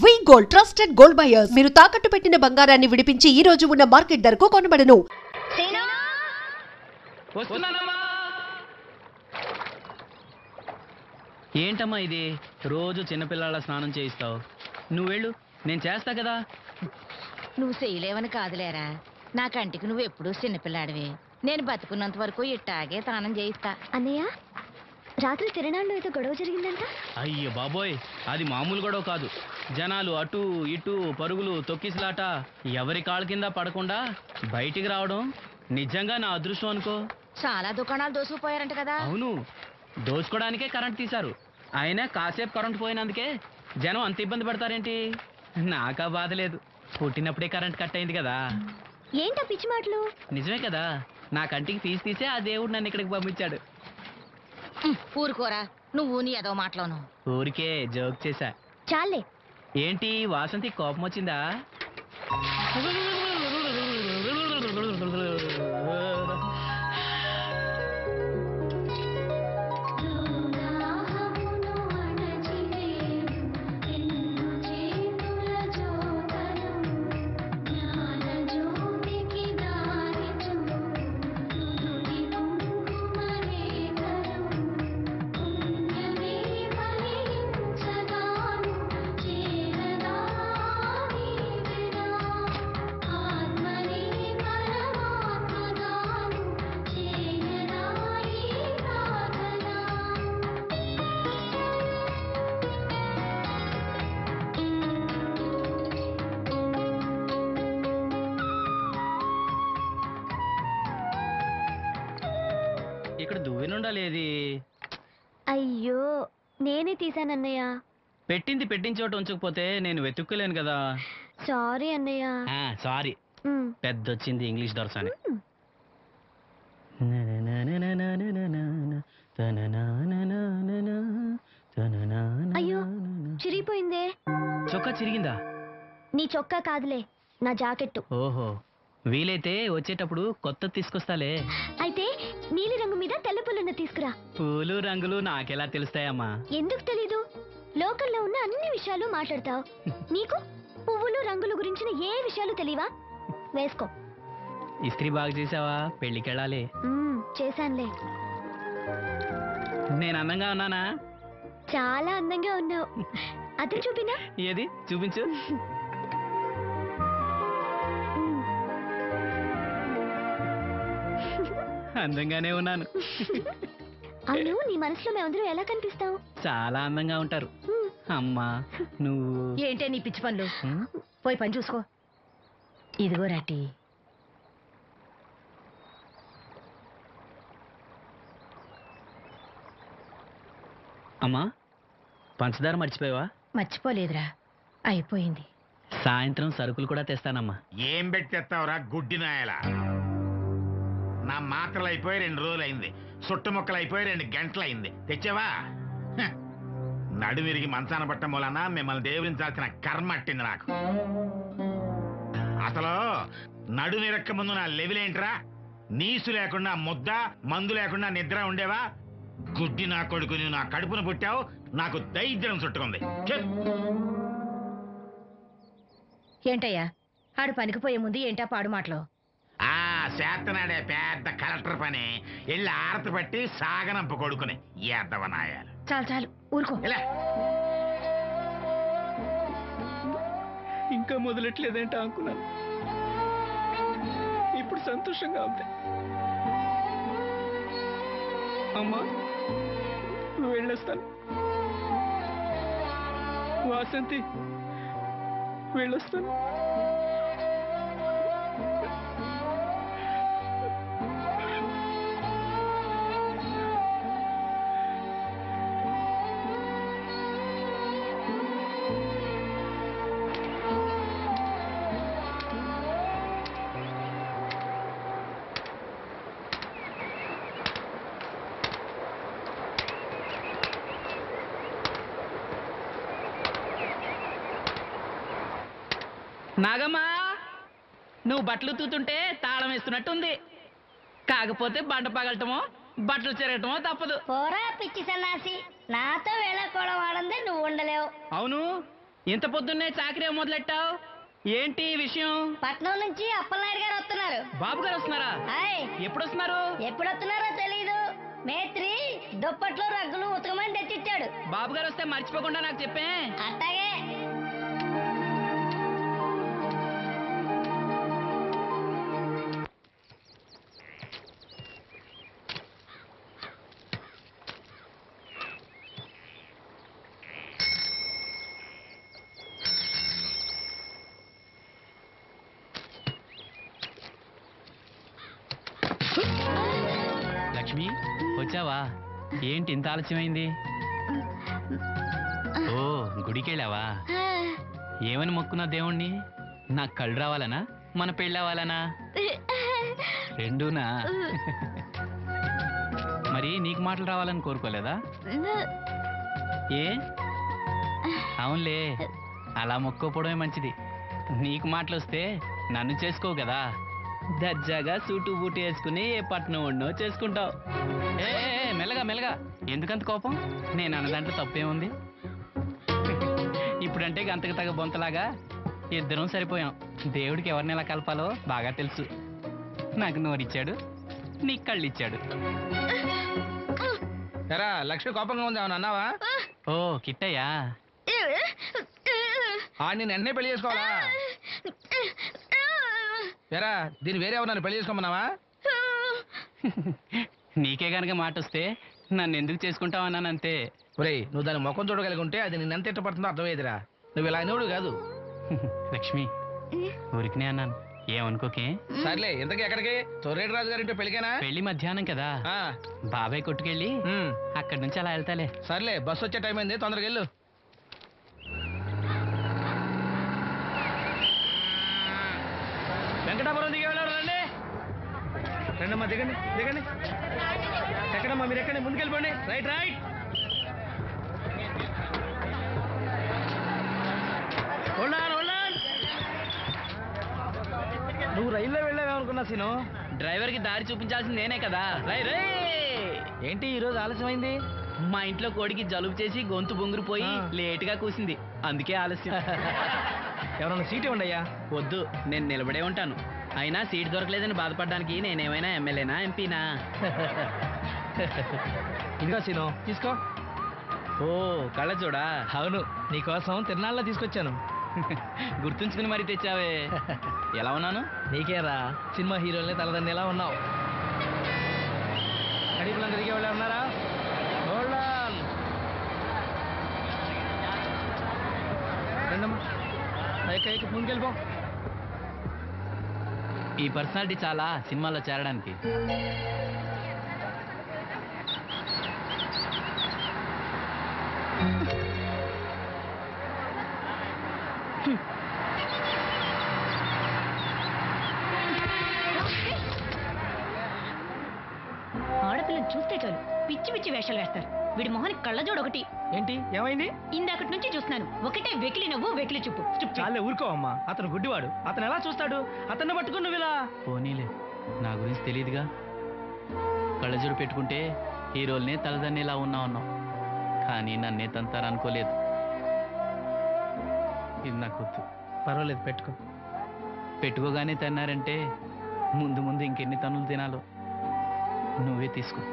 వి gold trusted gold buyers మీరు తాకట్టు పెట్టిన బంగారాన్ని విడిపించి ఈ రోజు ఉన్న మార్కెట్ ధరకు కొనబడను. ఏంటమ్మా ఇది? రోజు చిన్నపిల్లల స్నానం చేయిస్తావు. నువ్వు వెళ్ళు, నేను చేస్తా కదా. నువ్వు చేయలేవని కాదులేరా, నా కంటికి నువ్వు ఎప్పుడూ చిన్నపిల్లాడివి. నేను బతుకున్నంత వరకు ఇట్టాగే స్నానం చేయిస్తా. అన్నయ్య, రాత్రి తిరణాల్లో ఏదో గొడవ జరిగిందంట. అయ్యో బాబోయ్, అది మామూలు గొడవ కాదు. జనాలు అటు ఇటు పరుగులు, తొక్కిసలాట, ఎవరి కాళ్ళ కింద పడకుండా బయటికి రావడం నిజంగా నా అదృష్టం అనుకో. చాలా దుకాణాలు దోసుకుపోయారంట కదా. అవును, దోచుకోవడానికే కరెంట్ తీశారు. అయినా కాసేపు కరెంట్ పోయినందుకే జనం అంత ఇబ్బంది పడతారేంటి? నాకా బాధ లేదు, పుట్టినప్పుడే కరెంట్ కట్ అయింది కదా. ఏంటా పిచ్చి మాటలు? నిజమే కదా, నా కంటికి ఫీజు తీసే ఆ దేవుడు నన్ను ఇక్కడికి పంపించాడు. ఊరుకోరా, నువ్వు నీ ఏదో మాటలోను. ఊరికే జోక్ చేశా. చాలే. ఏంటి వాసంతి కోపం వచ్చిందా? ఇక్కడ దువ్వెనుండాలేది? అయ్యో, నేనే తీసానన్నయ్య. పెట్టిన చోట ఉంచకపోతే నేను వెతుక్కోలేను కదా. సారీ అన్నయ్య. సారీ. పెద్ద వచ్చింది ఇంగ్లీష్ దొరసాని. అయ్యో, చిరిగిపోయిందే. చొక్కా చిరిగిందా? నీ చొక్కా కాదులే, నా జాకెట్టు. ఓహో, వీలైతే వచ్చేటప్పుడు కొత్త తీసుకొస్తాలే. అయితే నీలి రంగు మీద తెల్ల పుల్లన్న తీసుకురా. పూలు రంగులు నాకెలా తెలుస్తాయమ్మా? ఎందుకు తెలీదు? లోకల్లో ఉన్న అన్ని విషయాలు మాట్లాడతావు. నీకు పువ్వులు రంగులు గురించిన ఏ విషయాలు తెలియవా? వేసుకో. ఇస్త్రీ బాగా చేసావా? పెళ్ళికెళ్ళాలి. చేశానులే. నేను అందంగా ఉన్నానా? చాలా అందంగా ఉన్నావు. అది చూపినా? ఏది చూపించు. అందంగానే ఉన్నాను. అవును, నీ మనసులో మేమందరూ ఎలా కనిపిస్తావు? చాలా అందంగా ఉంటారు. అమ్మా నువ్వు ఏంటే నీ పిచ్చి పనులు? పోయి పని చూసుకో. ఇదిగో రాటి. అమ్మా, పంచదార మర్చిపోయావా? మర్చిపోలేదురా, అయిపోయింది. సాయంత్రం సరుకులు కూడా తెస్తానమ్మా. ఏం పెట్టి తెస్తావురా గుడ్డి నాయలా? నా మాత్రలు అయిపోయి 2 రోజులు అయింది, చుట్టుముక్కలు అయిపోయి 2 గంటలు అయింది. తెచ్చావా? నడుమిరిగి మంచాన పట్ట మూలన మిమ్మల్ని దేవుడించాల్సిన కర్మ అట్టింది నాకు. అసలు నడుమిరక్క ముందు నా లెవెలేంట్రా? నీసు లేకుండా ముద్ద, మందు లేకుండా నిద్ర ఉండేవా? గుడ్డి నా కొడుకుని నా కడుపును పుట్టావు, నాకు దైద్యం చుట్టుకుంది. ఏంటయ్యా, ఆడు పనికి పోయే ముందు ఏంటా పాడు మాటలు? చేతనాడే పెద్ద కలెక్టర్ పని. వెళ్ళి ఆరతి పట్టి సాగనంప కొడుకుని ఎద్దవనాయాలు. చాలు చాలు, ఊరుకో. ఇంకా మొదలెట్లేదేంటా అనుకున్నాను. ఇప్పుడు సంతోషంగా ఉంది. అమ్మా, వెళ్ళొస్తాను. వాసంతి, వెళ్ళొస్తాను. నాగమ్మా, నువ్వు బట్టలు తూతుంటే తాళం వేస్తున్నట్టుంది. కాకపోతే బండ పగలటమో బట్టలు చెరగటమో తప్పదు. పోరా పిచ్చి సన్నాసి, నాతో వేళకోవడం వాడందే నువ్వు ఉండలేవు. అవును, ఇంత పొద్దున్నే చాకరీ మొదలెట్టావు? ఏంటి విషయం? పట్నం నుంచి అప్పలనాయుడు గారు వస్తున్నారు. బాబు గారు వస్తున్నారా? హాయ్. ఎప్పుడు వస్తున్నారు? ఎప్పుడు వస్తున్నారో తెలీదు. మేత్రి దుప్పట్లో రగ్గులు ఉతకమని తెచ్చిచ్చాడు. బాబు గారు వస్తే మర్చిపోకుండా నాకు చెప్పే. అట్టాగే. లక్ష్మి వచ్చావా? ఏంటి ఇంత ఆలస్యమైంది? ఓ గుడికెళ్ళావా? ఏమని మొక్కున్నా దేవుణ్ణి? నాకు కళ్ళు రావాలనా, మన పెళ్ళవాలనా? రెండూనా? మరి నీకు మాటలు రావాలని కోరుకోలేదా? ఏ అవునులే, అలా మొక్కోపోవడమే మంచిది. నీకు మాటలు వస్తే నన్ను చేసుకోవు కదా, దర్జాగా సూటు బూటు వేసుకుని ఏ పట్నం ఉండో చేసుకుంటావు. ఏ మెల్లగా మెల్లగా, ఎందుకంత కోపం? నేను అన్నదాంట్లో తప్పేముంది? ఇప్పుడంటే గంతకు తగ్గ బొంతలాగా ఇద్దరం సరిపోయాం. దేవుడికి ఎవరిని ఎలా కలపాలో బాగా తెలుసు. నాకు నోరిచ్చాడు, నీకు కళ్ళు ఇచ్చాడు. ఎరా లక్ష్మి కోపంగా ఉంది ఏమన్నా అన్నావా? ఓ కిట్టయ్యా, నేను వెంటనే పెళ్లి చేసుకోవాలా? ఎరా దీన్ని వేరే ఎవరు నన్ను పెళ్లి చేసుకోమన్నావా? నీకే గనక మాట వస్తే నన్ను ఎందుకు చేసుకుంటావు అన్నానంతే. ఒరేయ్ నువ్వు దాని ముఖం చూడగలిగి ఉంటే అది నిన్నెంత ఇష్టపడుతుందో అర్థమయ్యేదిరా. నువ్వు ఇలా అనేవాడు కాదు. లక్ష్మి ఊరికినే అన్నాను, ఏమనుకోకే. సర్లే ఇంతకీ ఎక్కడికి? తొర్రేటి రాజు గారింటే పెళ్ళికేనా? పెళ్లి మధ్యాహ్నం కదా, బాబాయ్ కొట్టుకెళ్ళి అక్కడి నుంచి అలా వెళ్తాలే. సర్లే బస్సు వచ్చే టైం అయింది, తొందరగా వెళ్ళు. వెంకటాపురం దిగి వెళ్ళారు. రండి రండమ్మా, దిగండి దిగండి. ఎక్కడమ్మా మీరు? ఎక్కండి, ముందుకెళ్ళిపోండి. Right right. నువ్వు రైల్లో వెళ్ళావేమనుకున్నా సీను. డ్రైవర్ కి దారి చూపించాల్సింది నేనే కదా. రై రే. ఏంటి ఈ రోజు ఆలస్యమైంది? మా ఇంట్లో కోడికి జలుబు చేసి గొంతు బొంగురుపోయి లేటుగా కూసింది, అందుకే ఆలస్యం. ఎవరన్నా సీట్ ఇవ్వండి అయ్యా. వద్దు, నేను నిలబడే ఉంటాను. అయినా సీట్ దొరకలేదని బాధపడడానికి నేనేమైనా ఎమ్మెల్యేనా, ఎంపీనా? ఇదిగా సీను తీసుకో. ఓ కళ్ళ చూడా. అవును, నీకోసం తిరునాళ్ళ తీసుకొచ్చాను. గుర్తుంచుకుని మరి తెచ్చావే. ఎలా ఉన్నాను? నీకేరా, సినిమా హీరోల్ని తలదండి ఎలా ఉన్నావు? అడిగులందరూ తిరిగే వాళ్ళు ఉన్నారా? రండమ్మా, ముందుకెళ్ళిపో. ఈ పర్సనాలిటీ చాలా సినిమాలో చేరడానికి. ఆడపిల్లని చూస్తే చాలు పిచ్చి పిచ్చి వేషాలు వేస్తారు. వీడి మొహానికి కళ్ళజోడు ఒకటి. ఏంటి ఏమైంది? ఇందాకటి నుంచి చూస్తున్నాను, ఒకటే వెకిలి నవ్వు వెకిలి చూపు. చాలే ఊరుకో అమ్మా, అతను గుడ్డివాడు. అతను ఎలా చూస్తాడు? అతన్ని పట్టుకుని నువ్వు ఇలా. పోనీలే, నా గురించి తెలియదుగా. కళ్ళజోడు పెట్టుకుంటే హీరోల్నే తలదన్నేలా ఉన్నావు, కానీ నన్నే తంతారనుకోలేదు. ఇది నాకు వద్దు. పర్వాలేదు పెట్టుకో. పెట్టుకోగానే తిన్నారంటే ముందు ముందు ఇంకెన్ని తన్నులు తినాలో నువ్వే తీసుకో.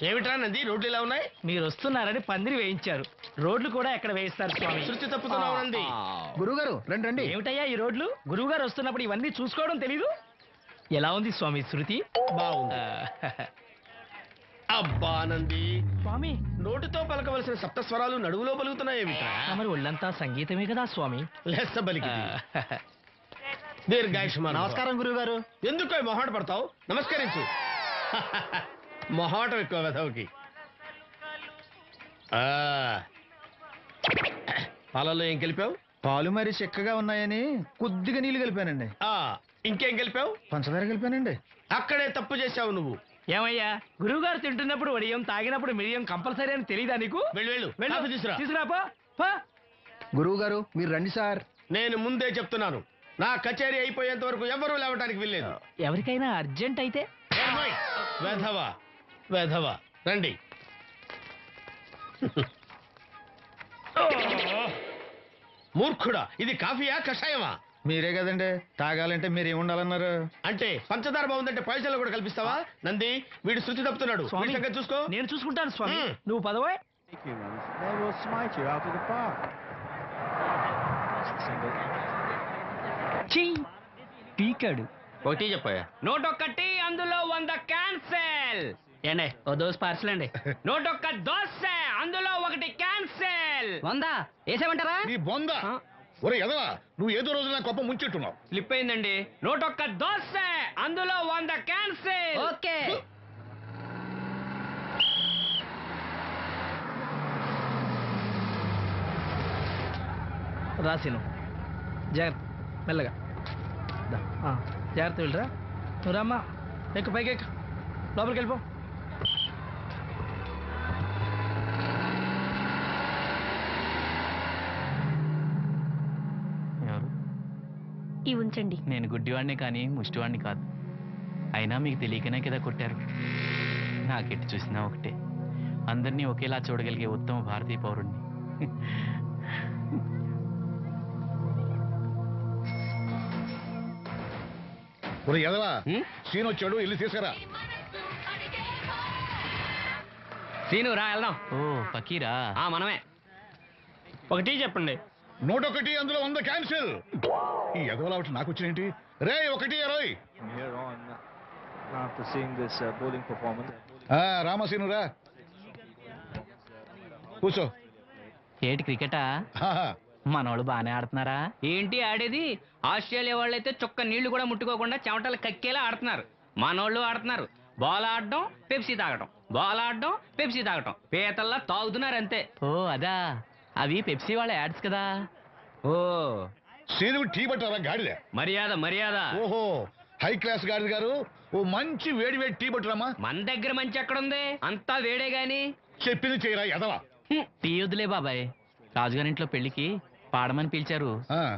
ఏమిట్రా నంది, రోడ్లు ఇలా ఉన్నాయి? మీరు వస్తున్నారని పందిరి వేయించారు. రోడ్లు కూడా ఎక్కడ వేయిస్తారు స్వామి? శృతి తప్పుతున్నావు నంది. గురుగారు రండి రండి. ఏమిటయ్యా ఈ రోడ్లు? గురువు గారు వస్తున్నప్పుడు ఇవన్నీ చూసుకోవడం తెలీదు? ఎలా ఉంది స్వామి శృతి? బాగుంది. అబ్బా నంది, స్వామి నోటితో పలకవలసిన సప్తస్వరాలు నడువులో పలుకుతున్నాయేమిట్రా? మరి ఒళ్ళంతా సంగీతమే కదా స్వామి. లెస్స బలికి దీర్ఘాయుష్మాన్. నమస్కారం గురువు గారు. ఎందుకో మొహాట పడతావు? నమస్కరించు. మొహాటం ఎక్కువ వెధవుకి. పాలల్లో ఏం కలిపావు? పాలు మరి చిక్కగా ఉన్నాయని కొద్దిగా నీళ్లు కలిపానండి. ఇంకేం కలిపావు? పంచదార కలిపానండి. అక్కడే తప్పు చేశావు నువ్వు. ఏమయ్యా, గురువు గారు తింటున్నప్పుడు వడియం, తాగినప్పుడు మిరియం కంపల్సరీ అని తెలీదా నీకు? వెళ్ళు వెళ్ళు, కాఫీ తీసుకురా. తీసుకురాపో. గురువు గారు మీరు రండి సార్. నేను ముందే చెప్తున్నాను, నా కచేరీ అయిపోయేంత వరకు ఎవరూ లేవటానికి వెళ్ళలేదు. ఎవరికైనా అర్జెంట్ అయితే వెధవా వెధవా రండి. మూర్ఖుడా, ఇది కాఫీయా కషాయమా? మీరే కదండి తాగాలంటే మీరు ఏముండాలన్నారు? అంటే పంచదార బాగుందంటే పైసలు కూడా కల్పిస్తావా? నంది, వీడు శృతి తప్పుతున్నాడు. స్వామి, వీడి సంగతి చూసుకో. నేను చూసుకుంటాను స్వామి. మ్మ్. నువ్వు పదవే. పీకాడు. ఒకటి చెప్పాయా? 101 అందులో 100 క్యాన్సెల్. ఏండే ఓ దోస్ పార్సల్ అండి. 101 దోశ అందులో 1 క్యాన్సెల్. 100 వేసేమంటారా? నీ బొంద. ఒరే ఎదవా, నువ్వు ఏదో రోజు నా గొప్ప ముంచెట్టున్నావు. స్లిప్ అయిందండి. 101 దోశ అందులో 100 క్యాన్సెల్. ఓకే. రాసిను జాగ్రత్త, మెల్లగా జాగ్రత్త వెళ్ళరా. నువ్వు రామ్మా, ఎక్కు పైకి ఎక్కు, లోపలికి వెళ్ళిపో. ఎవరు? ఈ ఉంచండి. నేను గుడ్డివాడినే కానీ ముష్టివాడిని కాదు. అయినా మీకు తెలియకనే కదా కొట్టారు. నాకెట్టి చూసినా ఒకటే, అందరినీ ఒకేలా చూడగలిగే ఉత్తమ భారతీయ పౌరుణ్ణి. ఒరే ఎదవా, సీన్ వచ్చాడు, ఇల్లు తీసుకురా. సీను రా వెళ్దాం. ఓ ఫకీరా, మనమే. ఒకటి చెప్పండి. 101 అందులో 100 క్యాన్సిల్. ఈ ఎదవలా ఒకటి నాకు వచ్చినేంటి? రే 1-20. రామసీను రా, కూర్చో. ఏటి క్రికెటా? మనోళ్ళు బాగానే ఆడుతున్నారా? ఏంటి ఆడేది? ఆస్ట్రేలియా వాళ్ళైతే చొక్క నీళ్లు కూడా ముట్టుకోకుండా చెమటలు కక్కేలా ఆడుతున్నారు. మనోళ్ళు ఆడుతున్నారు బాల్ ఆడడం, పెప్సీ తాగటం, బాల్ ఆడడం, పెప్సీ తాగటం, పీతల్లా తాగుతున్నారు అంతే. ఓ అదా, అవి పెప్సీ వాళ్ళ యాడ్స్ కదా. ఓ సీను టీ పట్టారా గాడిద? మర్యాద మర్యాద. ఓహో, హై క్లాస్ గాడిద గారు, ఓ మంచి వేడి వేడి టీ పట్టురామా. మన దగ్గర మంచి ఎక్కడుంది, అంతా వేడే గాని. చెప్పింది చేయరా ఎదవా. టీ వద్దులే బాబాయ్, రాజుగారింట్లో పెళ్లికి పాడమని పిలిచారు.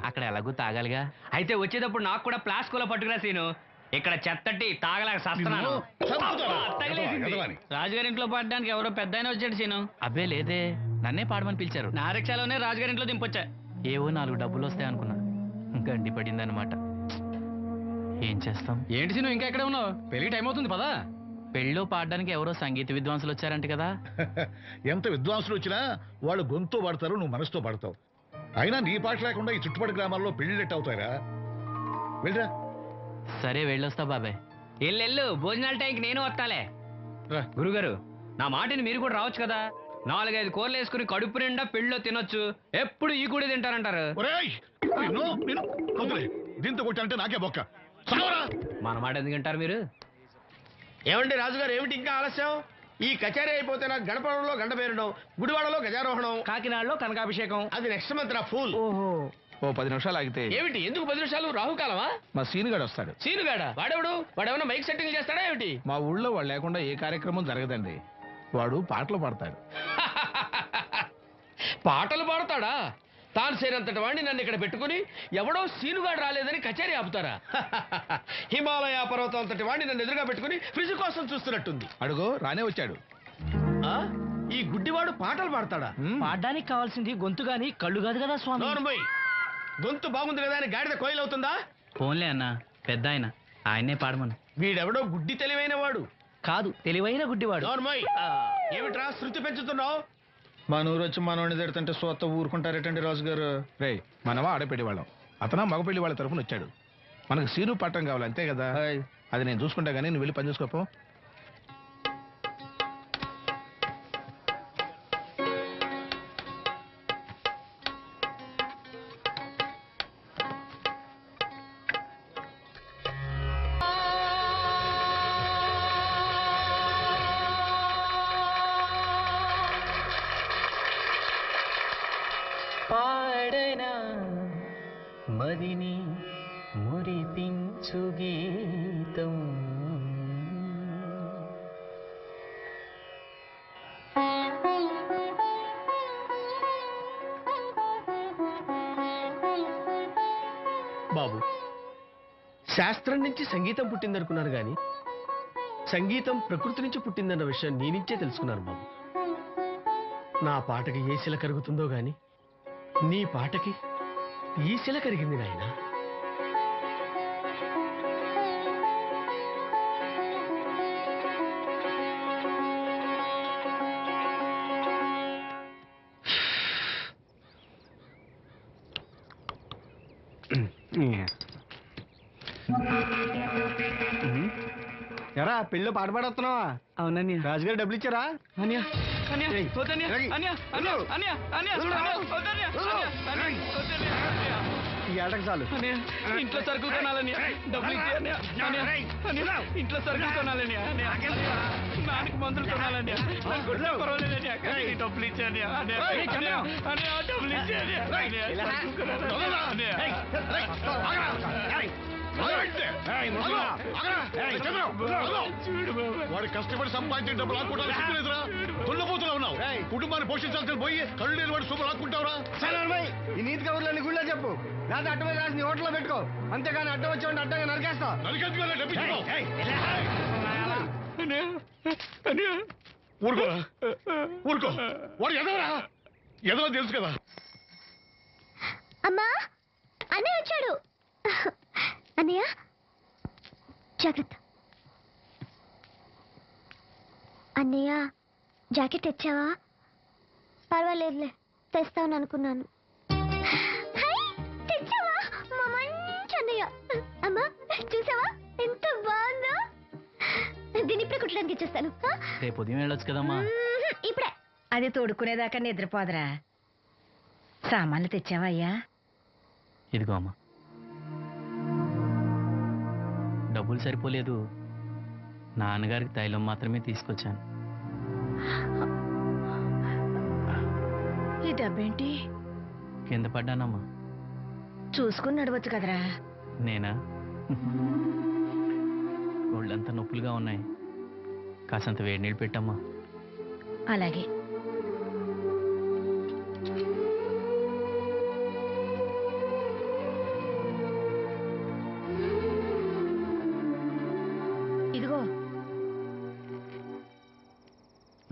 అక్కడ ఎలాగూ తాగాలిగా. అయితే వచ్చేటప్పుడు నాకు కూడా ప్లాస్కోలో పట్టుకురా సీను. ఇక్కడ చెత్తటి తాగలేక సస్తున్నాను. రాజుగారింట్లో పాడడానికి ఎవరో పెద్ద ఆయన వచ్చాడు సీను. అబ్బే లేదే, నన్నే పాడమని పిలిచారు. నా రిక్షాలోనే రాజుగారింట్లో దింపొచ్చా. ఏవో 4 డబ్బులు వస్తాయనుకున్నా, గండి పడిందనమాట. ఏం చేస్తాం? ఏంటి సీను ఇంకా ఎక్కడ ఉన్నావు? పెళ్లి టైం అవుతుంది పదా. పెళ్ళిలో పాడడానికి ఎవరో సంగీత విద్వాంసులు వచ్చారంట కదా. ఎంత విద్వాంసులు వచ్చినా వాళ్ళు గొంతు పడతారు, నువ్వు మనసుతో పడతావు. అయినా నీ పాట లేకుండా ఈ చుట్టుపక్కల గ్రామాల్లో పెళ్లిళ్ళెట్ అవుతారా? వెళ్ళరా. సరే వెళ్ళొస్తా బాబాయ్. ఎల్లెళ్ళు, భోజనాల టైంకి నేను వస్తాలే. గురుగారు, నా మాటిని మీరు కూడా రావచ్చు కదా. 4-5 కూరలు వేసుకుని కడుపు నిండా పెళ్ళిలో తినొచ్చు. ఎప్పుడు ఈ కూడా తింటారంటారు. దీంతో కొట్టాలంటే నాకే బొక్క. మన మాట ఎందుకు తింటారు మీరు? ఏమండి రాజుగారు, ఏమిటి ఇంకా ఆలస్యం? ఈ కచేరీ అయిపోతే నాకు గణపవరంలో గండ పేరడం, గుడివాడలో గజారోహణం, కాకినాడలో కనకాభిషేకం. అది నెక్స్ట్ మంత్ రా ఫూల్. ఓ 10 నిమిషాలు ఆగితే. ఏమిటి, ఎందుకు 10 నిమిషాలు? రాహుకాలమా? మా సీనుగాడు వస్తాడు. సీనుగాడా? వాడెవడు? వాడేమన్నా మైక్ సెట్టింగ్ చేస్తాడా ఏమిటి? మా ఊళ్ళో వాడు లేకుండా ఏ కార్యక్రమం జరగదండి. వాడు పాటలు పాడతాడు. పాటలు పాడతాడా? తాను సేనంతటి వాడిని నన్ను ఇక్కడ పెట్టుకుని ఎవడో సీనుగాడు రాలేదని కచేరీ ఆపుతారా? హిమాలయ పర్వతం అంతటి వాడిని నన్ను ఎదురుగా పెట్టుకుని ఫ్రిజ్ కోసం చూస్తున్నట్టుంది. అడుగో రానే వచ్చాడు. ఈ గుడ్డివాడు పాటలు పాడతాడా? పాడడానికి కావాల్సింది గొంతు గాని కళ్ళు కాదు కదా స్వామి. నోర్మోయ్, గొంతు బాగుంది కదా అని గాడిద కోయిల్ అవుతుందా? ఫోన్లే అన్న, పెద్ద ఆయన్నే పాడమను. వీడెవడో గుడ్డి తెలివైన వాడు కాదు, తెలివైన గుడ్డివాడు. నోర్మోయ్, ఏమిట్రా శృతి పెంచుతున్నావు? మన ఊరు వచ్చి మనోడిని తిడుతుంటే సొత్త ఊరుకుంటారేటండి రాజుగారు? రే, మనవా ఆడపెళ్లి వాళ్ళం, అతను మగ పెళ్లి వాళ్ళ తరఫున వచ్చాడు. మనకు సీను పట్టం కావాలి అంతే కదా. అది నేను చూసుకుంటా గానీ నువ్వు వెళ్ళి పని చూసుకోపో. పాడనా మదిని మురిపించు గీతం, శాస్త్రం నుంచి సంగీతం పుట్టిందనుకున్నాను గాని సంగీతం ప్రకృతి నుంచి పుట్టిందన్న విషయం నీ నుంచే తెలుసుకున్నాను బాబు. నా పాటకి ఏ శిల కరుగుతుందో గాని నీ పాటకి ఈ శిల కరిగింది నాయనా. ఎరా పెళ్ళి పాట పాడుతున్నావా? అవునన్య. రాజుగారు డబ్బులు ఇచ్చారా? అన్య అన్య వద్దన్య అన్య అన్య అన్య అన్య వద్దన్య ఈ ఏటకు చాలు. అన్య ఇంట్లో సరుకులు కొనాలని డబ్బులు ఇచ్చి అన్య అన్య అన్య ఇంట్లో సరుకులు కొనాలని అన్య నాన్నకి మందులు కొనాలని పర్వాలేదని డబ్బులు ఇచ్చి అన్య అన్య అన్య డబ్బులు ఇచ్చి అన్య వాడు కష్టపడి సంపాదించిన డబ్బులు లాక్కుంటారా? సిగ్గులేదురా? దున్నపోతులా ఉన్నావు. కుటుంబాన్ని పోషించాల్సిన పోయి కళ్ళు లేని వాడు సూపర్ లాక్కుంటావురా? ఈ నీతి కబుర్లన్నీ గుళ్ళో చెప్పు, లేదా అడ్డమే రాసి నీ హోటల్లో పెట్టుకో. అంతేగాని అడ్డం వచ్చి అడ్డంగా నరికేస్తా. ఊరుకో ఊరుకో, వాడు ఎదవరా? ఎదవ తెలుసు కదా. అమ్మా అన్నయ్య వచ్చాడు. అన్నయ్య జాగ్రత్త. అన్నయ్య జాకెట్ తెచ్చావా? పర్వాలేదులే, తెస్తాను అనుకున్నాను. తెచ్చావా? మా మంచి అన్నయ్య. అమ్మా చూసావా ఎంత బాగుందో? దీన్ని ఇప్పుడే కుట్టడానికి ఇచ్చేస్తాను. రేపు ఉదయం వెళ్ళొచ్చు కదమ్మా. ఇప్పుడే. అది తోడుకునేదాకా నిద్రపోదరా. సామాన్లు తెచ్చావా అయ్యా? ఇదిగో అమ్మా. డబ్బులు సరిపోలేదు, నాన్నగారికి తైలం మాత్రమే తీసుకొచ్చాను. ఈ డబ్బేంటి? కింద పడ్డానమ్మా. చూసుకుని నడవచ్చు కదరా. నేనా? ఒళ్ళంతా నొప్పులుగా ఉన్నాయి, కాసంత వేడి నీళ్ళు పెట్టమ్మా. అలాగే. ఇదిగో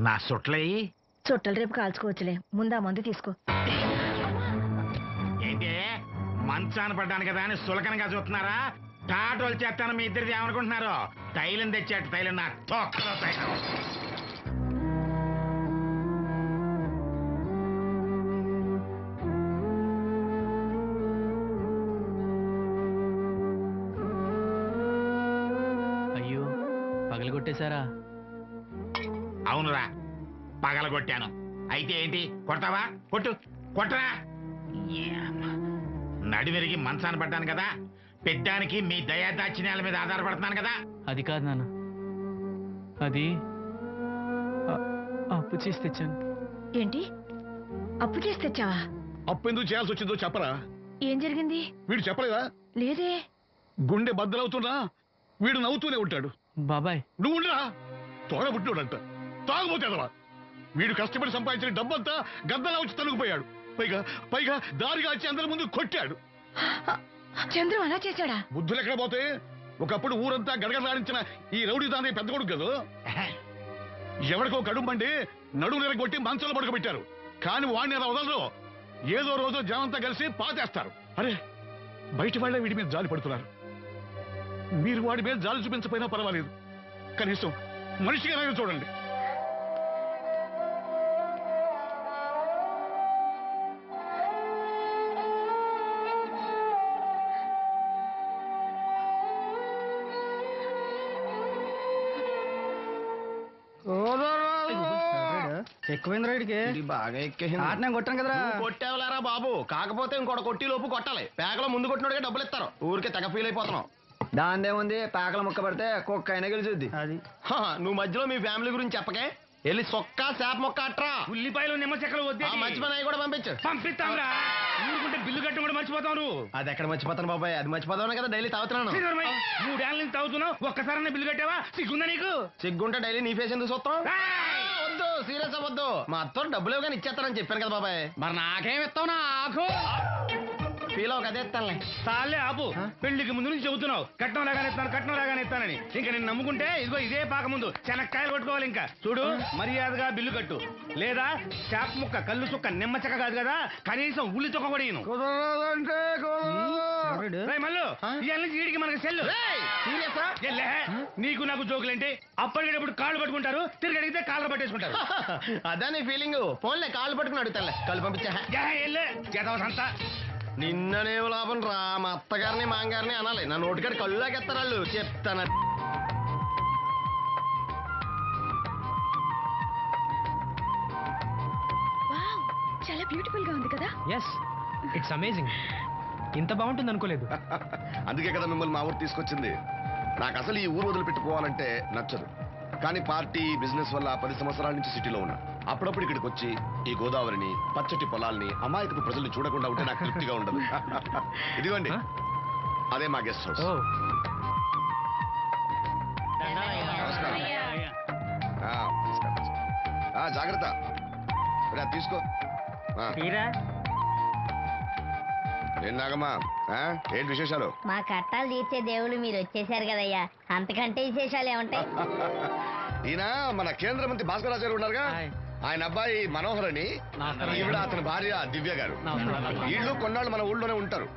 నా సుట్లయి చుట్టలు రేపు కాల్చుకోవచ్చులే, ముందా మందు తీసుకో. ఏంటి మంచాన పడ్డాను కదా అని సులకనగా చూస్తున్నారా? టాటోలు చేస్తాను మీ ఇద్దరిది ఏమనుకుంటున్నారు? తైలం తెచ్చాడు, తైలం నా తొక్కలో తైలం. అయ్యో, పగలగొట్టేశారా? అవునురా, పగలగొట్టాను. అయితే ఏంటి, కొడతావా? కొట్టు, కొట్టరా. నడివిరిగి మంచాన పడ్డాను కదా, పెట్టడానికి మీ దయాదాచిన్యాల మీద ఆధారపడుతున్నాను కదా. అది కాదు నాన్న, అది అప్పు చేసి తెచ్చాను. ఏంటి అప్పు చేసి తెచ్చావా? అప్పు ఎందుకు చేయాల్సి వచ్చిందో చెప్పరా? ఏం జరిగింది? వీడు చెప్పలేదా? లేదే. గుండె బద్దలవుతున్నా వీడు నవ్వుతూనే ఉంటాడు. బాబాయ్ నువ్వు ఉండరా? తోడబుట్టినోడంట, తాగుపోతేదవా. వీడు కష్టపడి సంపాదించిన డబ్బంతా గద్దలా వచ్చి తనుకుపోయాడు. పైగా పైగా దారిగా వచ్చి అందరి ముందు కొట్టాడు. చంద్రం అలా చేశాడా? బుద్ధులు ఎక్కడ పోతే, ఒకప్పుడు ఊరంతా గడగడలాడించిన ఈ రౌడీ దాని పెద్ద కొడుకు కదా. ఎవరికో కడుంబండి నడుము నిరగొట్టి మంచంలో పడుకోబెట్టారు. కానీ వాడిని అలా వదలరు. ఏదో రోజు జనంతా కలిసి పాతేస్తారు. అరే, బయట వాళ్ళే వీడి మీద జాలి పడుతున్నారు. మీరు వాడి మీద జాలి చూపించకపోయినా పర్వాలేదు, కనీసం మనిషిగా చూడండి. ఎక్కువైంది రైడ్కి, బాగా ఎక్కేసింది. కొట్టాను కదరా. కొట్టేవలేరా బాబు, కాకపోతే ఇంకోటి కొట్టి లోపు కొట్టాలి. పేకలో ముందు కొట్టినోడిగా డబ్బులు ఇస్తారు. ఊరికే తెగ ఫీల్ అయిపోతున్నావు. దాందేముంది, పేకల ముక్క పడితే కుక్క అయినా గెలిచుద్ది. అది నువ్వు మధ్యలో మీ ఫ్యామిలీ గురించి చెప్పకే. వెళ్ళి సొక్క శాప మొక్క అట్రా. ఉల్లిపాయలు నిమ్మ చెక్కలు వద్దే. మంచి పని అవి కూడా పంపించు. పంపిస్తాంరా. ఊరుకుంటే బిల్లు కట్టడం కూడా మర్చిపోతావు. అది ఎక్కడ మర్చిపోతాను బాబాయ్, అది మర్చిపోతాను కదా డైలీ తాగుతున్నాను. 3 ఏళ్ళ నుంచి తాగుతున్నావు, ఒక్కసారి బిల్లు కట్టావా? సిగ్గుందా నీకు? సిగ్గుంటే డైలీ నీ ఫేస్ ఎందుకు చూస్తాం? వద్దు, సీరియస్ అవ్వద్దు. మా అత్తో డబ్బులు కానీ ఇచ్చేస్తానని చెప్పాను కదా బాబాయ్. మరి నాకేం ఇస్తావు? నాకు ఫీల్ అవ్వక అదే ఇస్తానులే. చాలే ఆపు. పెళ్లికి ముందు నుంచి చెబుతున్నావు కట్నం లాగానే ఇస్తానని. ఇంకా నేను నమ్ముకుంటే ఇదిగో ఇదే పాక ముందు శనక్కాయలు కొట్టుకోవాలి. ఇంకా చూడు, మర్యాదగా బిల్లు కట్టు, లేదా చాప ముక్క, కళ్ళు చుక్క, నిమ్మ చెక్క కాదు కదా, కనీసం ఉల్లి చుక్క కూడా ఇయ్యను. మళ్ళీ ఇవాళ నుంచి వీడికి మనకి సెల్లు. నీకు నాకు జోకులంటే అప్పటికేటప్పుడు కాళ్ళు పట్టుకుంటారు, తిరిగి అడిగితే కాళ్ళు పట్టేసుకుంటారు. అదే నీ ఫీలింగ్. ఫోన్లే కాళ్ళు పట్టుకుని అడుగుతానులే. కళ్ళు పంపించా అంతా నిన్ననే లాభం రా. మా అత్తగారిని మాంగారిని అనాలి. నా నోటికాడ కళ్ళు లాగెత్తారు వాళ్ళు. చెప్తాను. చాలా బ్యూటిఫుల్ గా ఉంది కదా. Yes, it's amazing. ఇంత బాగుంటుంది అనుకోలేదు. అందుకే కదా మిమ్మల్ని మా ఊరు తీసుకొచ్చింది. నాకు అసలు ఈ ఊరు వదిలిపెట్టుకోవాలంటే నచ్చదు. కానీ పార్టీ బిజినెస్ వల్ల 10 సంవత్సరాల నుంచి సిటీలో ఉన్నా. అప్పుడప్పుడు ఇక్కడికి వచ్చి ఈ గోదావరిని, పచ్చటి పొలాల్ని, అమాయకపు ప్రజల్ని చూడకుండా ఉంటే నాకు తృప్తిగా ఉండదు. ఇదిగోండి, అదే మా గెస్ట్ హౌస్. నమస్కారం. జాగ్రత్త, తీసుకో. ఏం నాగమ్మా, ఏంటి విశేషాలు? మా కట్టాలు తీర్చే దేవుళ్ళు మీరు వచ్చేసారు కదయ్యా, అంతకంటే విశేషాలు ఏముంటాయి? ఈయన మన కేంద్ర మంత్రి భాస్కర్ గారు ఉన్నారుగా, ఆయన అబ్బాయి మనోహర్ అని, ఈవిడ అతని భార్య దివ్య గారు. వీళ్ళు కొన్నాళ్ళు మన ఊళ్ళోనే ఉంటారు.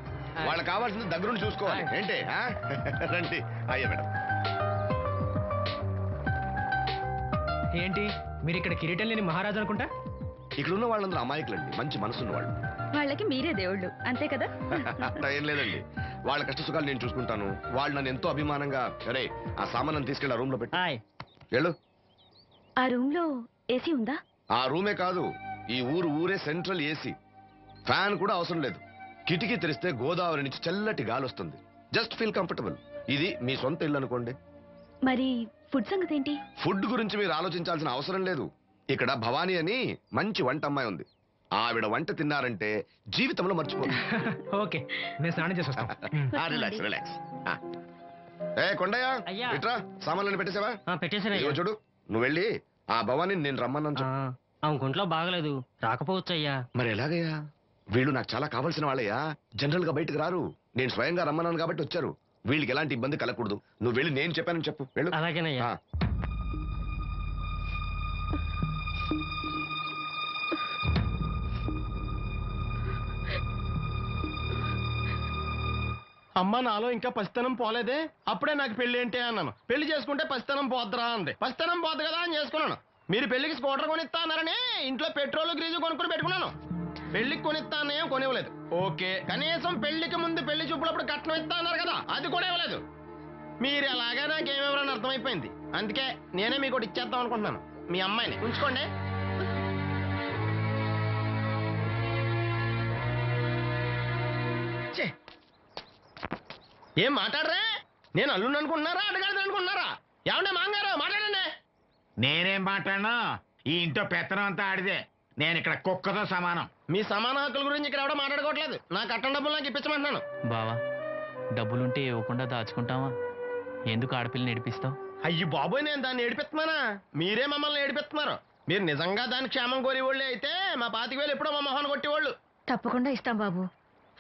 వాళ్ళకి కావాల్సింది దగ్గరుండి చూసుకోవాలి. ఏంటి రండి. అయ్యా మేడం. ఏంటి మీరు ఇక్కడ కిరీటం లేని మహారాజు అనుకుంటా? ఇక్కడ ఉన్న వాళ్ళందరూ అమాయకులండి, మంచి మనసున్న వాళ్ళు. వాళ్ళకి మీరే దేవుళ్ళు అంతే కదా? అట్లా ఏం లేదండి. వాళ్ళ కష్ట సుఖాలు నేను చూసుకుంటాను. వాళ్ళు నన్ను ఎంతో అభిమానంగా, అరే ఆ సామాన్ తీసుకెళ్ళి ఆ రూమ్ లో పెట్టి వెళ్ళు. ఆ రూమ్ లో ఏసీ ఉందా? ఆ రూమే కాదు, ఈ ఊరే సెంట్రల్ ఏసీ. ఫ్యాన్ కూడా అవసరం లేదు. కిటికీ తెరిస్తే గోదావరి నుంచి చల్లటి గాలి వస్తుంది. Just feel comfortable. ఇది మీ సొంత ఇల్లు అనుకోండి. మరి ఫుడ్ సంగతి ఏంటి? ఫుడ్ గురించి మీరు ఆలోచించాల్సిన అవసరం లేదు. ఇక్కడ భవానీ అని మంచి వంట అమ్మాయి ఉంది. ఆవిడ వంట తిన్నారంటే జీవితంలో మర్చిపోదు. ఓకే, నేను స్నానం చేసి వస్తాను. Relax relax. ఏ కొండయ్య, ఇట్రా, సామాన్లను పెట్టేసావా? పెట్టేసాను. చూడు, నువ్వు వెళ్ళి ఆ భవానీ నేను రమ్మన్నాను. ఆమె గుంట్లో బాగలేదు, రాకపోవచ్చు అయ్యా. మరి ఎలాగయ్యా? వీళ్ళు నాకు చాలా కావాల్సిన వాళ్ళయ్యా. జనరల్ గా బయటకు రారు. నేను స్వయంగా రమ్మన్నాను కాబట్టి వచ్చారు. వీళ్ళకి ఎలాంటి ఇబ్బంది కలగకూడదు. నువ్వు వెళ్ళి నేను చెప్పానని చెప్పు. వెళ్ళు. అలాగేనయ్యా. అమ్మ నాలో ఇంకా పసితనం పోలేదే. అప్పుడే నాకు పెళ్లి ఏంటి అన్నాను. పెళ్లి చేసుకుంటే పసితనం పోద్దురా అంది. పసితనం పోద్దు కదా అని చేసుకున్నాను. మీరు పెళ్లికి స్కూటర్ కొనిస్తా అన్నారని ఇంట్లో పెట్రోల్ గ్రీజు కొనుక్కుని పెట్టుకున్నాను. పెళ్లికి కొనిస్తా అన్నయం కొనివ్వలేదు. ఓకే, కనీసం పెళ్లికి ముందు పెళ్లి చూపులప్పుడు కట్నం ఇస్తా అన్నారు కదా, అది కూడా ఇవ్వలేదు. మీరు ఎలాగా నాకేమెవరని అర్థమైపోయింది. అందుకే నేనే మీకు ఒకటి ఇచ్చేద్దాం అనుకుంటున్నాను. మీ అమ్మాయిని ఉంచుకోండి. ఏం మాట్లాడరే? నేను అల్లుండి అనుకుంటున్నారా, అడగాలి అనుకుంటున్నారా? ఏమంటే మాంగారు మాట్లాడండి. నేనేం మాట్లాడను, ఈ ఇంట్లో పెత్తనం అంతా ఆడిదే. నేను ఇక్కడ కుక్కతో సమానం. మీ సమాన హక్కుల గురించి ఇక్కడ ఎవడో మాట్లాడుకోవట్లేదు. నా కట్టం డబ్బులు నాకు ఇప్పించమంటున్నాను. బావా, డబ్బులుంటే ఇవ్వకుండా దాచుకుంటావా? ఎందుకు ఆడపిల్లని ఏడిపిస్తావు? అయ్యి బాబోయ్, నేను దాన్ని ఏడిపిస్తున్నానా? మీరే మమ్మల్ని ఏడిపిస్తున్నారు. మీరు నిజంగా దాని క్షేమం కోరేవాళ్ళే అయితే మా 25,000 ఎప్పుడో మా మొహాన్ని కొట్టేవాళ్ళు. తప్పకుండా ఇస్తాం బాబు.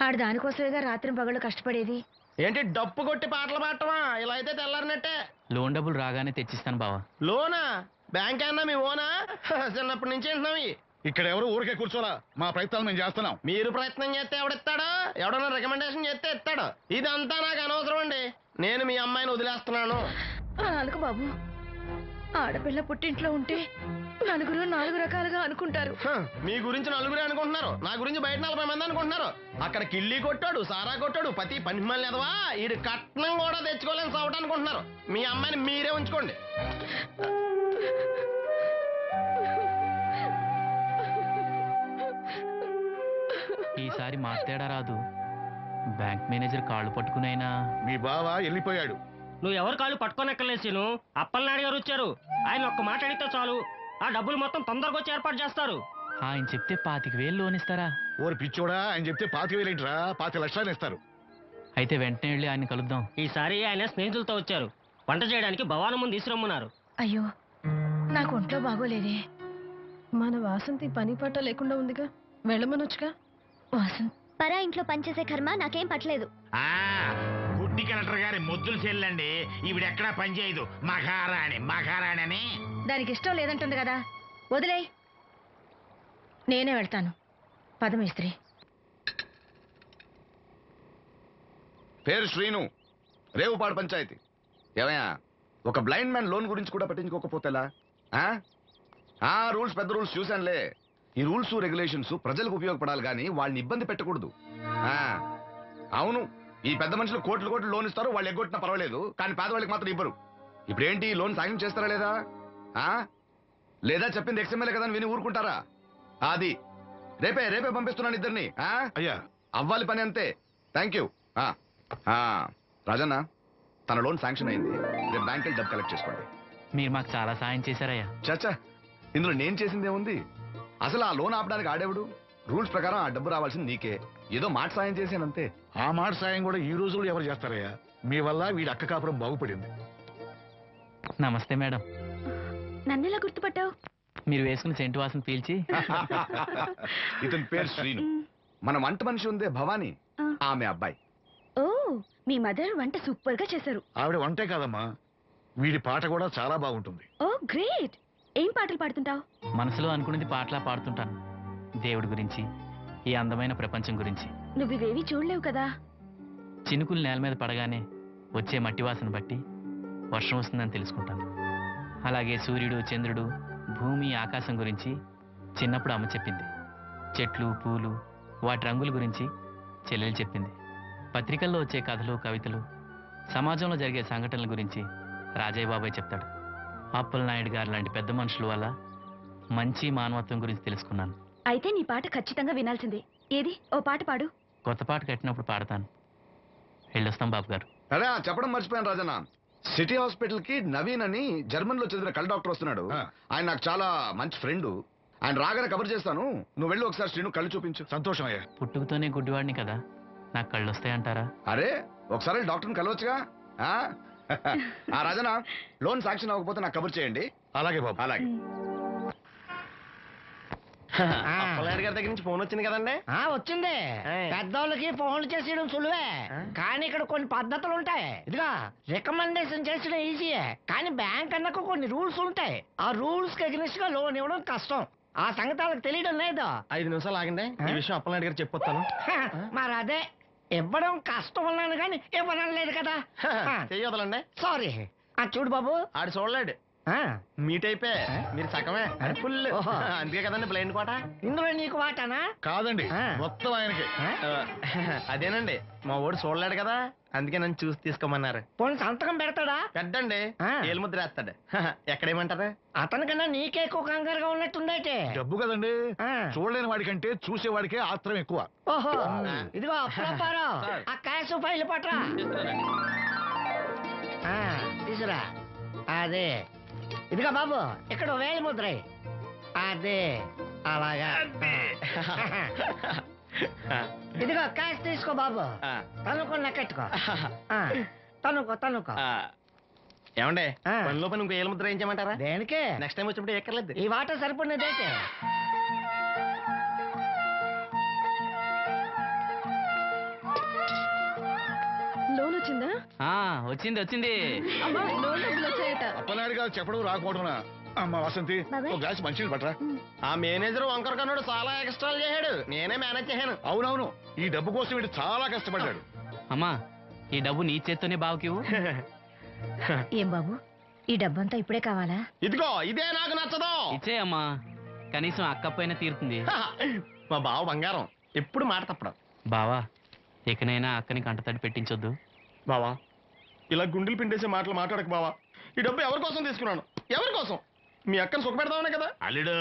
ఆడు దానికోసమేగా రాత్రి పగళ్ళు కష్టపడేది. ఏంటి డప్పు కొట్టి పాటలు పాడటమా? ఇలా అయితే తెల్లారినట్టే. లోన్ డబ్బులు రాగానే తెచ్చిస్తాను బావా. లోనా? బ్యాంక్ అన్నా మీ ఓనా? చిన్నప్పటి నుంచి వింటున్నాం. ఇక్కడ ఎవరు ఊరికే కూర్చోలా, మా ప్రయత్నాలు మేము చేస్తున్నాం. మీరు ప్రయత్నం చేస్తే ఎవడిస్తాడు? ఎవడన్నా రికమెండేషన్ చేస్తే ఇస్తాడు. ఇదంతా నాకు అనవసరం అండి. నేను మీ అమ్మాయిని వదిలేస్తున్నాను. అలాగ బాబు, ఆడపిల్ల పుట్టింట్లో ఉంటే నలుగురు 4 రకాలుగా అనుకుంటారు. మీ గురించి నలుగురే అనుకుంటున్నారు, నా గురించి బయట 40 మంది అనుకుంటున్నారు. అక్కడ కిళ్ళి కొట్టాడు, సారా కొట్టాడు, పతి పని మళ్ళీ ఎదవా, ఈడు కట్నం కూడా తెచ్చుకోలేని సవట అనుకుంటున్నారు. మీ అమ్మాయిని మీరే ఉంచుకోండి. ఈసారి మాట్లాడా రాదు. బ్యాంక్ మేనేజర్ కాళ్ళు పట్టుకునైనా. మీ బావ వెళ్ళిపోయాడు. నువ్వు ఎవరు కాళ్ళు పట్టుకోనక్కర్లేను. అప్పలనాయుడు గారు వచ్చారు. ఆయన ఒక్క మాట అడిగితే చాలు, ఆ డబ్బులు మొత్తం తొందరగా వచ్చి ఏర్పాటు చేస్తారు. ఆయన చెప్తే 25,000 లోన్ ఇస్తారా? ఓరి పిచ్చోడా, ఆయన చెప్తే 25,000 ఏంట్రా, 25 లక్షలు ఇస్తారు. అయితే వెంటనే వెళ్ళి ఆయన కలుద్దాం. ఈసారి ఆయన స్నేహితులతో వచ్చారు. వంట చేయడానికి భవానం ముందు తీసుకురమ్మన్నారు. అయ్యో, నాకు ఒంట్లో బాగోలేదే. మన వాసంతి పని పట్ట లేకుండా ఉందిగా, వెళ్ళమనొచ్చుగా. పరా ఇంట్లో పనిచేసే కర్మ నాకేం పట్టలేదు. గుడ్డి కలెక్టర్ గారి ముద్దులు చెల్లండి. ఈవిడెక్కడా పని చేయదు. మహారాణి అని. దానికి ఇష్టం లేదంటుంది కదా, వదిలే. నేనే వెళ్తాను. పదమేస్త్రి. పేరు శ్రీను, రేవుపాడు పంచాయతీ. ఏమయ్యా, ఒక బ్లైండ్ మ్యాన్ లోన్ గురించి కూడా పట్టించుకోకపోతేలా? రూల్స్ పెద్ద రూల్స్ చూశానులే. ఈ రూల్స్ రెగ్యులేషన్స్ ప్రజలకు ఉపయోగపడాలి కానీ వాళ్ళని ఇబ్బంది పెట్టకూడదు. అవును, ఈ పెద్ద మనుషులు కోట్లు లోన్ ఇస్తారు, వాళ్ళు ఎగ్గొట్టినా పర్వాలేదు, కానీ పేదవాళ్ళకి మాత్రం ఇవ్వరు. ఇప్పుడేంటి, లోన్ సాయం చేస్తారా లేదా? లేదా చెప్పింది ఎక్స్ఎంఎల్ఏ కదా అని విని ఊరుకుంటారా? అది రేపే పంపిస్తున్నాను ఇద్దరిని. అయ్యా, అవ్వాలి పని అంతే. Thank you. రాజన్న, తన లోన్ శాంక్షన్ అయింది. రేపు బ్యాంక్ వెళ్ళి డబ్బు కలెక్ట్ చేసుకోండి. మీరు మాకు చాలా సాయం చేశారయ్యా. చచ్చా, ఇందులో నేను చేసిందే ఉంది. అసలు ఆ లోన్ ఆపడానికి ఆడేవుడు? రూల్స్ ప్రకారం ఆ డబ్బు రావాల్సింది నీకే. ఏదో మాట సాయం చేశానంతే. ఆ మాట సాయం కూడా ఈ రోజుల్లో ఎవరు చేస్తారయ్యా? మీ వల్ల వీడి అక్క కాపురం బాగుపడింది. నమస్తే మేడం. నన్నెలా గుర్తుపట్టావు? మీరు వేసుకున్న సెంటు వాసన పీల్చి. ఇతని పేరు శ్రీను. మన వంట మనిషి ఉందే భవానీ, ఆమె అబ్బాయి. ఓ, మీ మదర్ వంట సూపర్ గా చేశారు. ఆవిడ వంటే కాదమ్మా, వీడి పాట కూడా చాలా బాగుంటుంది. ఓ గ్రేట్. ఏం పాటలు పాడుతుంటావు? మనసులో అనుకున్నది పాటలా పాడుతుంటాను. దేవుడి గురించి, ఈ అందమైన ప్రపంచం గురించి. నువ్వివేవి చూడలేవు కదా. చినుకులు నేల మీద పడగానే వచ్చే మట్టి వాసన బట్టి వర్షం వస్తుందని తెలుసుకుంటాను. అలాగే సూర్యుడు, చంద్రుడు, భూమి, ఆకాశం గురించి చిన్నప్పుడు అమ్మ చెప్పింది. చెట్లు, పూలు, వాటి రంగుల గురించి చెల్లెలు చెప్పింది. పత్రికల్లో వచ్చే కథలు, కవితలు, సమాజంలో జరిగే సంఘటనల గురించి రాజయ్య బాబాయ్ చెప్తాడు. అప్పలనాయుడు గారు లాంటి పెద్ద మనుషుల వల్ల మంచి మానవత్వం గురించి తెలుసుకున్నాను. అయితే నీ పాట ఖచ్చితంగా వినాల్సిందే. ఏది, ఓ పాట పాడు. కొత్త పాట కట్టినప్పుడు పాడతాను. వెళ్ళొస్తాం బాబు గారు. అరే, చెప్పడం మర్చిపోయాను రాజన్న. సిటీ హాస్పిటల్ కి నవీన్ అని జర్మన్ లో చదివిన కళ్ళ డాక్టర్ వస్తున్నాడు. ఆయన నాకు చాలా మంచి ఫ్రెండ్. ఆయన రాగానే కబర్ చేస్తాను. నువ్వు వెళ్ళి ఒకసారి శ్రీను కళ్ళు చూపించు. సంతోషం అయ్యా. పుట్టుకతోనే గుడ్డివాడిని కదా, నాకు కళ్ళు వస్తాయంటారా? అరే, ఒకసారి డాక్టర్ని కలవచ్చుగా. రాజన్న, లోన్ శాంక్షన్ అవ్వకపోతే నాకు కబుర్ చేయండి. అలాగే బాబు. అలాగే. అప్పలనాయుడు గారి దగ్గర నుంచి ఫోన్ వచ్చింది కదండి. వచ్చింది. పెద్దోళ్ళకి ఫోన్లు చేసేయడం సులువే, కానీ ఇక్కడ కొన్ని పద్ధతులు ఉంటాయి. ఇదిగా రికమెండేషన్ చేసడం ఈజీయే, కానీ బ్యాంక్ అన్నకు కొన్ని రూల్స్ ఉంటాయి. ఆ రూల్స్ కి అగ్నిస్ట్ గా లోన్ ఇవ్వడం కష్టం. ఆ సంగతి వాళ్ళకి తెలియడం లేదు. 5 నిమిషాలు ఆగండి, ఈ విషయం అప్పలనాయుడు గారు చెప్పొస్తాను. మరి అదే, ఇవ్వడం కష్టం ఉన్నాను కానీ ఇవ్వడం లేదు కదా. చెయ్యొదలండి. సారీ. చూడు బాబు, ఆడు చూడలేడు. మీట్ అయిపోయి మీరు సగమే ఫుల్. అందుకే కదండి బ్లైండ్ కోట. ఇందులో నీకు వాటానా? కాదండి, మొత్తం ఆయనకి. అదేనండి, మా ఓడు చూడలేడు కదా, అందుకే నన్ను చూసి తీసుకోమన్నారు. పోనీ సంతకం పెడతాడా? పెద్దండి, ఏలుముద్ర వేస్తాడు. ఎక్కడేమంటారు? అతనికన్నా నీకే ఎక్కువ కంగారుగా ఉన్నట్టుందైతే. డబ్బు కదండి, చూడలేని వాడికంటే చూసేవాడికే ఆత్రం ఎక్కువ. ఓహో, ఇదిగో అప్పుడప్పారావు, ఆ క్యాష్ ఫైల్ పట్రా. తీసురా. అదే, ఇదిగో బాబు, ఇక్కడ వేలి ముద్ర. అదే, అలాగా. ఇదిగో క్యాష్ తీసుకో బాబు. తనుకో, లెక్కెట్టుకో. తనుకో. ఏమండే, పనిలో పని ఇంకో ఏలుముద్ర ఏం చేయమంటారా? దేనికే? నెక్స్ట్ టైం వచ్చినప్పుడు ఎక్కర్లేదు. ఈ వాట సరిపడినదైతే. లోన్ వచ్చిందా? వచ్చింది. లోన్ డబ్బులు వచ్చాయట. అప్పలనాయుడు గారు చెప్పడం రాకపోవడం. అమ్మ వసంతి, ఒక గ్లాస్ మంచినీళ్ళు పట్టరా. ఆ మేనేజర్ వంకర కన్నాడు, చాలా ఎక్స్ట్రాలు చేశాడు. నేనే మేనేజ్ చేశాను. అవునవును, ఈ డబ్బు కోసం వీడు చాలా కష్టపడ్డాడు. అమ్మా, ఈ డబ్బు నీ చేత్తోనే బావుకివు. ఏం బాబు, ఈ డబ్బంతా ఇప్పుడే కావాలా? ఇదిగో, ఇదే నాకు నచ్చదు. ఇచ్చేయమ్మా, కనీసం అక్కపైన తీరుతుంది. మా బావ బంగారం, ఎప్పుడు మాట తప్పడం. బావా, ఇకనైనా అక్కని కంటతడి పెట్టించొద్దు. బావా, ఇలా గుండెలు పిండేసే మాటలు మాట్లాడక బావా. ఈ డబ్బు ఎవరి కోసం తీసుకున్నాను? ఎవరి కోసం? మీ అక్కను సుఖ పెడదామనే కదా. అల్లుడు,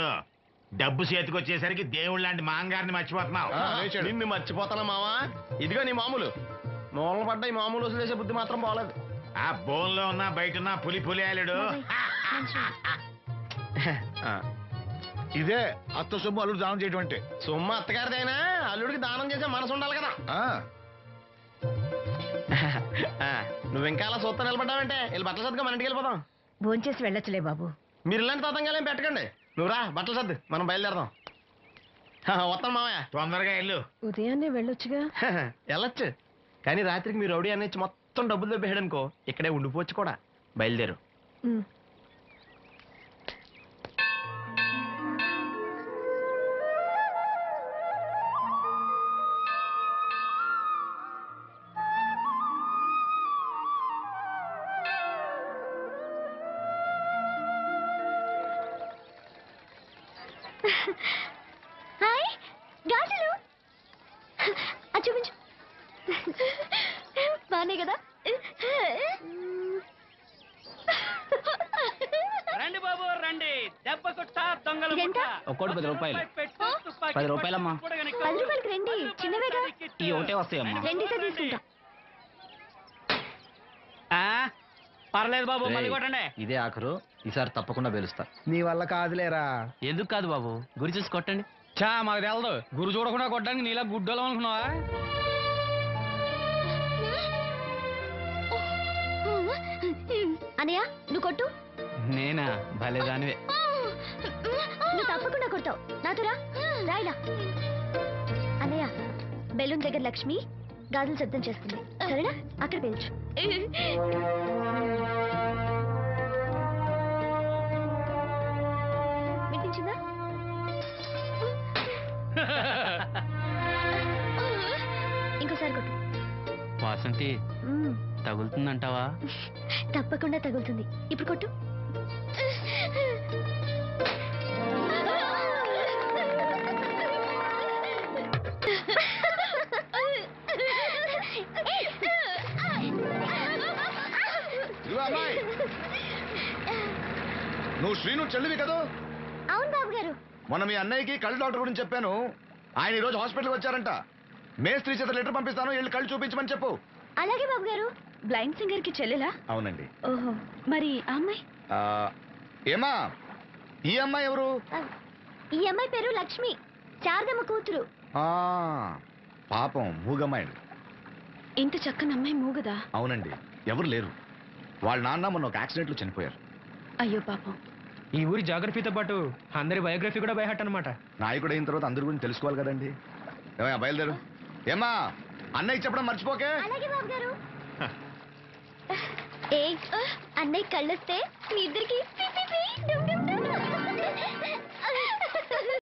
డబ్బు చేతికొచ్చేసరికి దేవుడు లాంటి మాంగారిని మర్చిపోతున్నావు. నిన్ను మర్చిపోతానా మావా? ఇదిగో నీ మామూలు. మూలన పడ్డ ఈ మామూలు వదిలేసే బుద్ధి మాత్రం బాగలేదు. ఆ బోన్లో ఉన్నా బయట ఉన్నా పులి అల్లుడు. ఇదే అత్త సొమ్ము అల్లుడు దానం చేయడం అంటే. సొమ్ము అత్తగారిదైనా అల్లుడికి దానం చేసే మనసు ఉండాలి కదా. నువ్వు ఇంకా అలా సొత్త నిలబడ్డావంటే వెళ్ళి బట్టల సర్దుగా మన ఇంటికి వెళ్ళిపోదాం. భోంచేసి వెళ్ళొచ్చులే బాబు. మీరు ఇలాంటి తతంగాలేం పెట్టకండి. నువ్వు రా, బట్టల సర్దు, మనం బయలుదేరదాం. వస్తాను మామయ్య. తొందరగా వెళ్ళు. ఉదయాన్నే వెళ్ళొచ్చుగా. వెళ్ళొచ్చు, కానీ రాత్రికి మీరు రౌడీ అనేది మొత్తం డబ్బులు దొబ్బేయడం అనుకో, ఇక్కడే ఉండిపోవచ్చు కూడా. బయలుదేరు. హాయ్ గాజులు అది చూపించు. బానే కదా? రండి బాబు రండి, దెబ్బ కొట్ట దొంగల ఎంత? ఒక్కోటి 10 రూపాయలు. 10 రూపాయలమ్మా. 10 రూపాయలకి రండి, చిన్నవేగా. ఈ ఒకటే వస్తాయమ్మా. రెండితే తీసుకుంటా. పర్లేదు బాబు, మళ్ళీ కొట్టండి. ఇదే ఆఖరు, ఈసారి తప్పకుండా పేలుస్తా. నీ వల్ల కాదులేరా. ఎందుకు కాదు బాబు, గురి చూసి కొట్టండి. చా మాకు తెలదు, గురు చూడకుండా కొట్టడానికి నీలా గుడ్డలం అనుకున్నావా? అనయ్య నువ్వు కొట్టు. నేనా? భలే దానివే. నువ్వు తప్పకుండా కొడతావు. నాతో రా, రాయిలా. అనయ్య బెలూన్ దగ్గర లక్ష్మి గాజులు శబ్దం చేస్తుంది, సరేనా? అక్కడ పేల్చు. వినిపించిందా? ఇంకోసారి కొట్టు. వాసంతి, తగులుతుందంటావా? తప్పకుండా తగులుతుంది. ఇప్పుడు కొట్టు. ఇదిగో అమ్మాయి, నువ్వు శ్రీను చెల్లివి కదా? అవును బాబు గారు. మొన్న మీ అన్నయ్యకి కళ్ళు డాక్టర్ గురించి చెప్పాను. ఆయన ఈ రోజు హాస్పిటల్కి వచ్చారంట. మేస్త్రి చేత లెటర్ పంపిస్తాను, వెళ్ళి కళ్ళు చూపించమని చెప్పు. అలాగే బాబు గారు. బ్లైండ్ సింగర్ కి చెల్లెలా? అవునండి. ఓహో, మరి ఆ అమ్మాయి? ఏమా, ఈ అమ్మాయి ఎవరు? ఈ అమ్మాయి పేరు లక్ష్మి, శారదమ్మ కూతురు. పాపం మూగమ్మాయి. ఇంత చక్కని అమ్మాయి మూగదా? అవునండి, ఎవరు లేరు. వాళ్ళ నాన్న మొన్న ఒక యాక్సిడెంట్ లో చనిపోయారు. అయ్యో పాపం. ఈ ఊరి జాగ్రఫీతో పాటు అందరి బయోగ్రఫీ కూడా బయట అన్నమాట. నాయకుడు అయిన తర్వాత అందరి గురించి తెలుసుకోవాలి కదండి. ఏమయ్యా బయలుదేరు. ఏమా, అన్నయ్య చెప్పడం మర్చిపోకే. అలాగే బాబు గారు. ఏ అన్నయ్య కళ్ళొస్తే మీ ఇద్దరికి